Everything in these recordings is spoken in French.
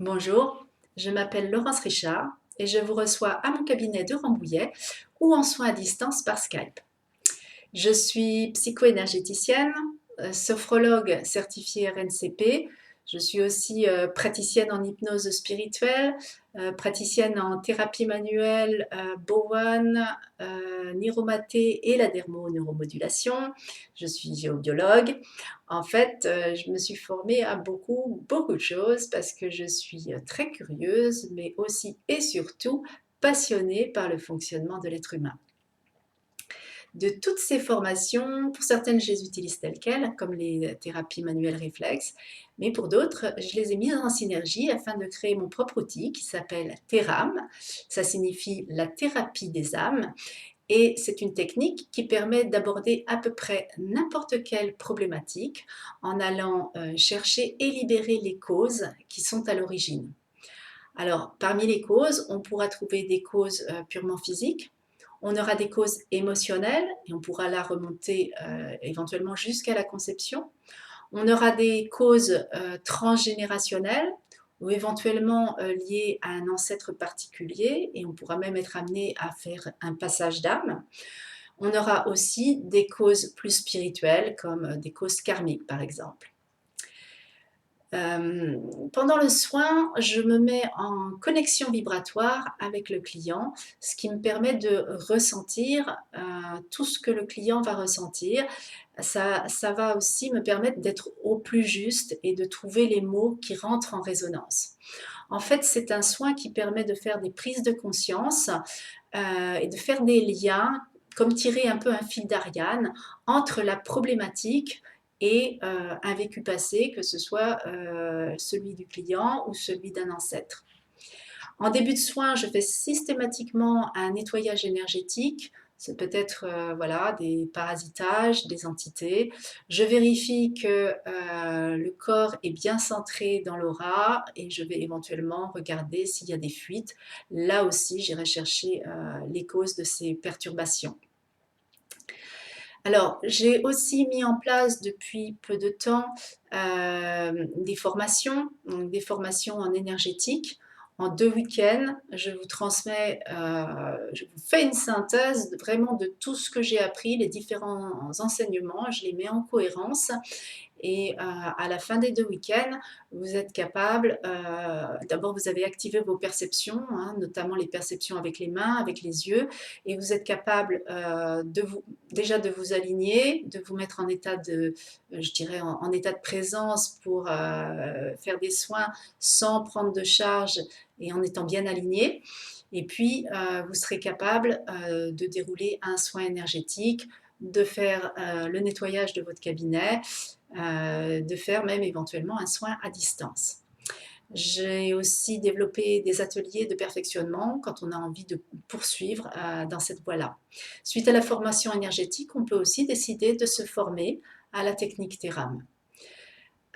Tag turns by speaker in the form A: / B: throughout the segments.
A: Bonjour, je m'appelle Laurence Richard et je vous reçois à mon cabinet de Rambouillet ou en soins à distance par Skype. Je suis psycho-énergéticienne, sophrologue certifiée RNCP. Je suis aussi praticienne en hypnose spirituelle, praticienne en thérapie manuelle, Bowen, Niromaté et la dermoneuromodulation. Je suis géobiologue. En fait, je me suis formée à beaucoup de choses parce que je suis très curieuse, mais aussi et surtout passionnée par le fonctionnement de l'être humain. De toutes ces formations, pour certaines, je les utilise telles quelles, comme les thérapies manuelles réflexes, mais pour d'autres, je les ai mises en synergie afin de créer mon propre outil qui s'appelle Thérame. Ça signifie la thérapie des âmes, et c'est une technique qui permet d'aborder à peu près n'importe quelle problématique en allant chercher et libérer les causes qui sont à l'origine. Alors, parmi les causes, on pourra trouver des causes purement physiques, on aura des causes émotionnelles et on pourra la remonter éventuellement jusqu'à la conception. On aura des causes transgénérationnelles ou éventuellement liées à un ancêtre particulier et on pourra même être amené à faire un passage d'âme. On aura aussi des causes plus spirituelles comme des causes karmiques par exemple. Pendant le soin, je me mets en connexion vibratoire avec le client, ce qui me permet de ressentir tout ce que le client va ressentir. Ça va aussi me permettre d'être au plus juste et de trouver les mots qui rentrent en résonance. En fait, c'est un soin qui permet de faire des prises de conscience et de faire des liens, comme tirer un peu un fil d'Ariane entre la problématique et un vécu passé, que ce soit celui du client ou celui d'un ancêtre. En début de soin, je fais systématiquement un nettoyage énergétique. C'est peut-être voilà, des parasitages, des entités. Je vérifie que le corps est bien centré dans l'aura et je vais éventuellement regarder s'il y a des fuites. Là aussi, j'irai chercher les causes de ces perturbations. Alors, j'ai aussi mis en place depuis peu de temps des formations, donc des formations en énergétique. En 2 week-ends, je vous transmets, je vous fais une synthèse vraiment de tout ce que j'ai appris, les différents enseignements, je les mets en cohérence et à la fin des 2 week-ends, vous êtes capable, d'abord vous avez activé vos perceptions, hein, notamment les perceptions avec les mains, avec les yeux, et vous êtes capable déjà de vous aligner, de vous mettre en état de, je dirais, en état de présence pour faire des soins sans prendre de charge et en étant bien aligné. Et puis, vous serez capable de dérouler un soin énergétique, de faire le nettoyage de votre cabinet, de faire même éventuellement un soin à distance. J'ai aussi développé des ateliers de perfectionnement quand on a envie de poursuivre dans cette voie-là. Suite à la formation énergétique, on peut aussi décider de se former à la technique Thérame.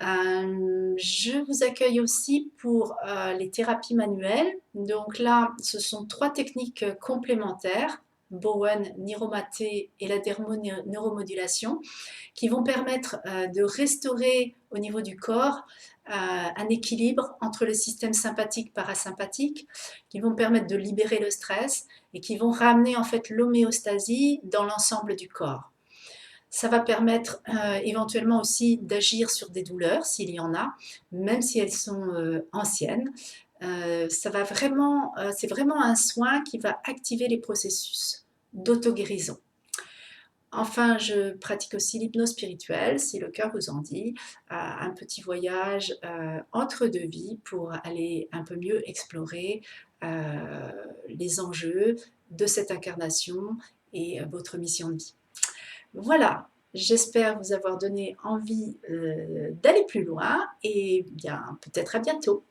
A: Je vous accueille aussi pour les thérapies manuelles. Donc là, ce sont 3 techniques complémentaires, Bowen, Niromaté et la dermoneuromodulation, qui vont permettre de restaurer au niveau du corps un équilibre entre le système sympathique parasympathique, qui vont permettre de libérer le stress et qui vont ramener en fait l'homéostasie dans l'ensemble du corps. Ça va permettre éventuellement aussi d'agir sur des douleurs s'il y en a, même si elles sont anciennes. C'est vraiment un soin qui va activer les processus d'auto-guérison. Enfin, je pratique aussi l'hypnose spirituelle, si le cœur vous en dit, un petit voyage entre deux vies pour aller un peu mieux explorer les enjeux de cette incarnation et votre mission de vie. Voilà, j'espère vous avoir donné envie d'aller plus loin et bien peut-être à bientôt.